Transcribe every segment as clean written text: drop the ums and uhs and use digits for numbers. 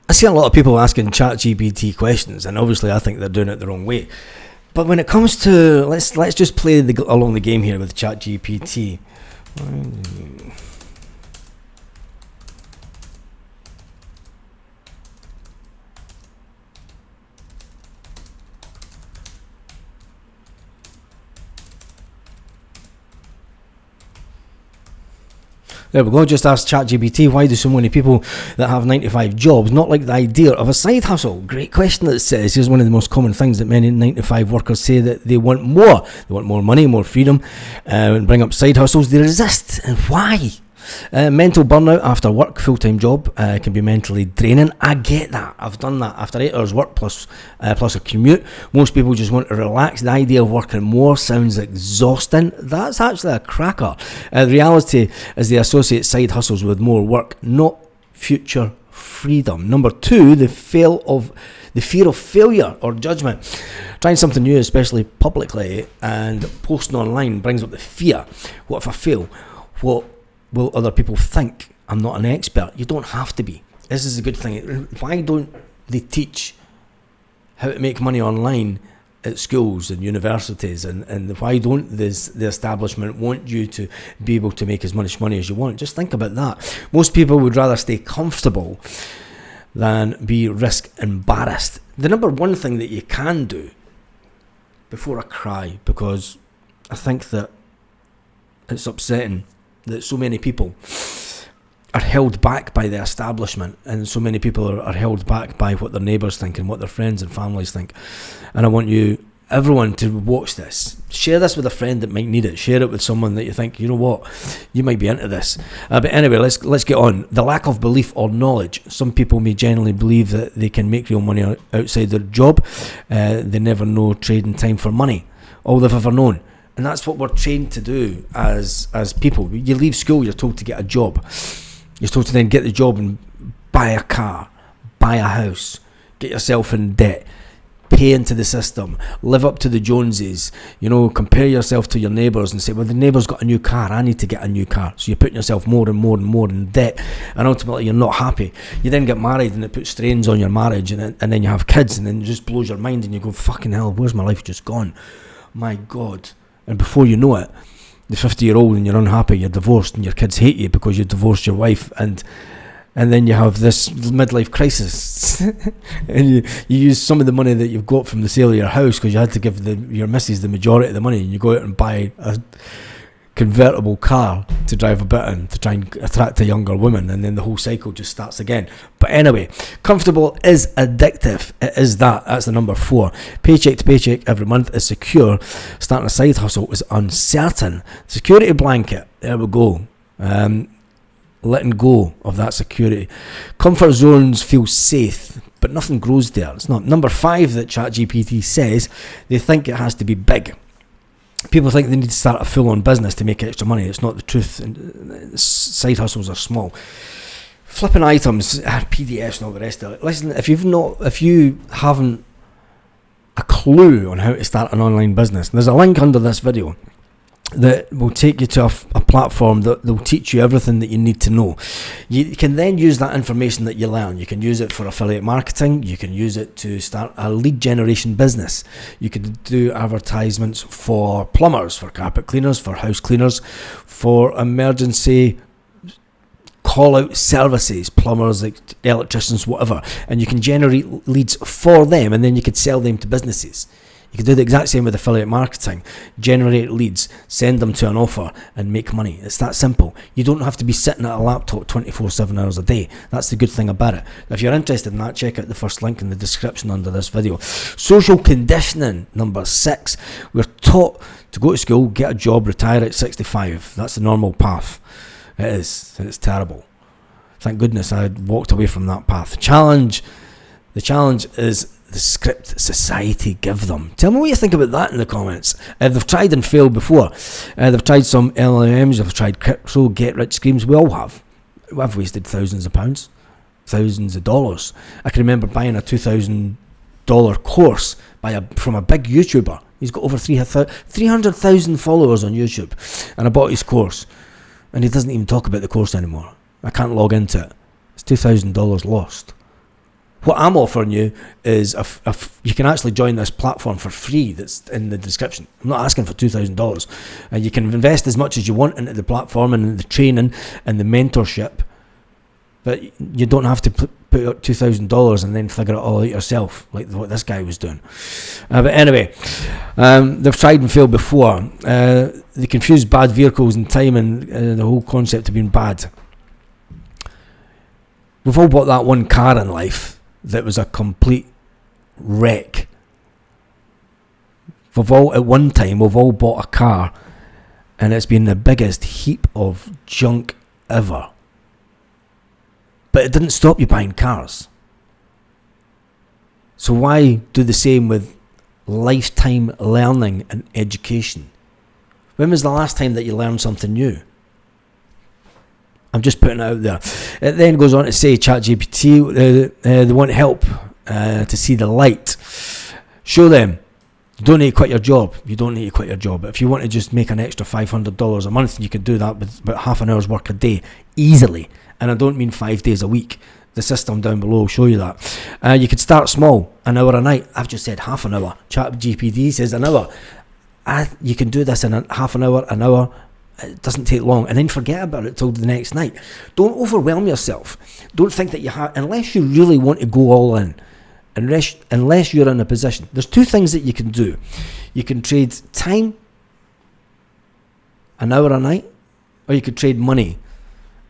I see a lot of people asking ChatGPT questions, and obviously I think they're doing it the wrong way. But when it comes to, let's just play along the game here with ChatGPT. There we go, just ask ChatGPT, why do so many people that have 9-to-5 jobs not like the idea of a side hustle? Great question that says, here's one of the most common things that many 9-to-5 workers say, that they want more. They want more money, more freedom, and bring up side hustles. They resist. And why? Mental burnout after work, full-time job, can be mentally draining. I get that. I've done that. After 8 hours work plus a commute, most people just want to relax. The idea of working more sounds exhausting. That's actually a cracker. The reality is they associate side hustles with more work, not future freedom. Number 2, the fear of failure or judgment. Trying something new, especially publicly, and posting online brings up the fear. What if I fail? What will other people think? I'm not an expert. You don't have to be. This is a good thing. Why don't they teach how to make money online at schools and universities, and why don't the establishment want you to be able to make as much money as you want? Just think about that. Most people would rather stay comfortable than be risk embarrassed. The number one thing that you can do, before I cry, because I think that it's upsetting that so many people are held back by the establishment, and so many people are held back by what their neighbours think and what their friends and families think. And I want everyone to watch this. Share this with a friend that might need it. Share it with someone that you think, you know what, you might be into this. But anyway, let's get on. The lack of belief or knowledge. Some people may genuinely believe that they can make real money outside their job. They never know trading time for money. All they've ever known. And that's what we're trained to do as people. You leave school, you're told to get a job. You're told to then get the job and buy a car, buy a house, get yourself in debt, pay into the system, live up to the Joneses, compare yourself to your neighbours and say, well, the neighbour's got a new car, I need to get a new car. So you're putting yourself more and more and more in debt, and ultimately you're not happy. You then get married and it puts strains on your marriage, and then you have kids, and then it just blows your mind and you go, fucking hell, where's my life just gone? My God. And before you know it, you're 50-year-old and you're unhappy, you're divorced, and your kids hate you because you divorced your wife, and then you have this midlife crisis and you use some of the money that you've got from the sale of your house, because you had to give your missus the majority of the money, and you go out and buy a convertible car to drive a bit in to try and attract a younger woman, and then the whole cycle just starts again. But anyway, comfortable is addictive. It is that's the number 4. Paycheck to paycheck every month is secure. Starting a side hustle is uncertain. Security blanket, there we go. Letting go of that security. Comfort zones feel safe, but nothing grows there. It's not. Number 5 that ChatGPT says, they think it has to be big. People think they need to start a full-on business to make extra money. It's not the truth. Side hustles are small. Flipping items, PDFs and all the rest of it. Listen, if you haven't a clue on how to start an online business, there's a link under this video that will take you to a platform that will teach you everything that you need to know. You can then use that information that you learn. You can use it for affiliate marketing. You can use it to start a lead generation business. You can do advertisements for plumbers, for carpet cleaners, for house cleaners, for emergency call-out services, plumbers, electricians, whatever. And you can generate leads for them, and then you could sell them to businesses. You can do the exact same with affiliate marketing. Generate leads, send them to an offer, and make money. It's that simple. You don't have to be sitting at a laptop 24/7 hours a day. That's the good thing about it. If you're interested in that, check out the first link in the description under this video. Social conditioning, number 6. We're taught to go to school, get a job, retire at 65. That's the normal path. It is. It's terrible. Thank goodness I walked away from that path. The challenge is the script society give them. Tell me what you think about that in the comments. They've tried and failed before. They've tried some LLMs, they've tried crypto, get rich schemes. We all have. I've wasted thousands of pounds, thousands of dollars. I can remember buying a $2,000 course from a big YouTuber. He's got over 300,000 followers on YouTube, and I bought his course, and he doesn't even talk about the course anymore. I can't log into it. It's $2,000 lost. What I'm offering you is you can actually join this platform for free that's in the description. I'm not asking for $2,000. You can invest as much as you want into the platform and the training and the mentorship, but you don't have to put out $2,000 and then figure it all out yourself, like what this guy was doing. But anyway, they've tried and failed before. They confuse bad vehicles and time and the whole concept of being bad. We've all bought that one car in life that was a complete wreck. We've all bought a car and it's been the biggest heap of junk ever. But it didn't stop you buying cars. So why do the same with lifetime learning and education? When was the last time that you learned something new? I'm just putting it out there. It then goes on to say, ChatGPT, they want help to see the light. Show them. You don't need to quit your job. But if you want to just make an extra $500 a month, you can do that with about half an hour's work a day, easily. And I don't mean 5 days a week. The system down below will show you that. You could start small, an hour a night. I've just said half an hour. ChatGPT says an hour. You can do this in half an hour. It doesn't take long, and then forget about it till the next night. Don't overwhelm yourself. Don't think that you have, unless you really want to go all in, unless you're in a position. There's two things that you can do. You can trade time, an hour a night, or you could trade money,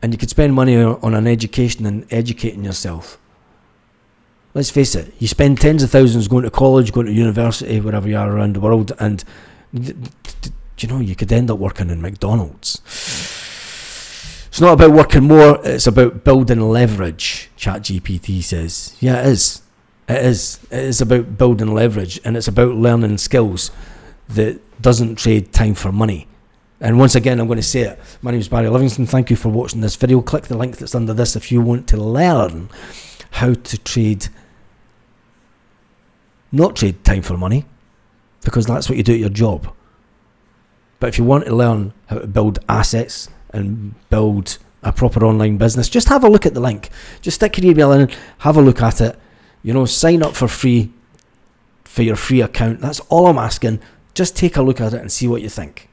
and you could spend money on an education and educating yourself. Let's face it, you spend tens of thousands going to college, going to university, wherever you are around the world, and you could end up working in McDonald's. It's not about working more, it's about building leverage, ChatGPT says. Yeah, it is. It is about building leverage, and it's about learning skills that doesn't trade time for money. And once again, I'm going to say it. My name is Barry Livingston. Thank you for watching this video. Click the link that's under this if you want to learn how to not trade time for money, because that's what you do at your job. But if you want to learn how to build assets and build a proper online business, just have a look at the link. Just stick your email in, have a look at it. Sign up for free for your free account. That's all I'm asking. Just take a look at it and see what you think.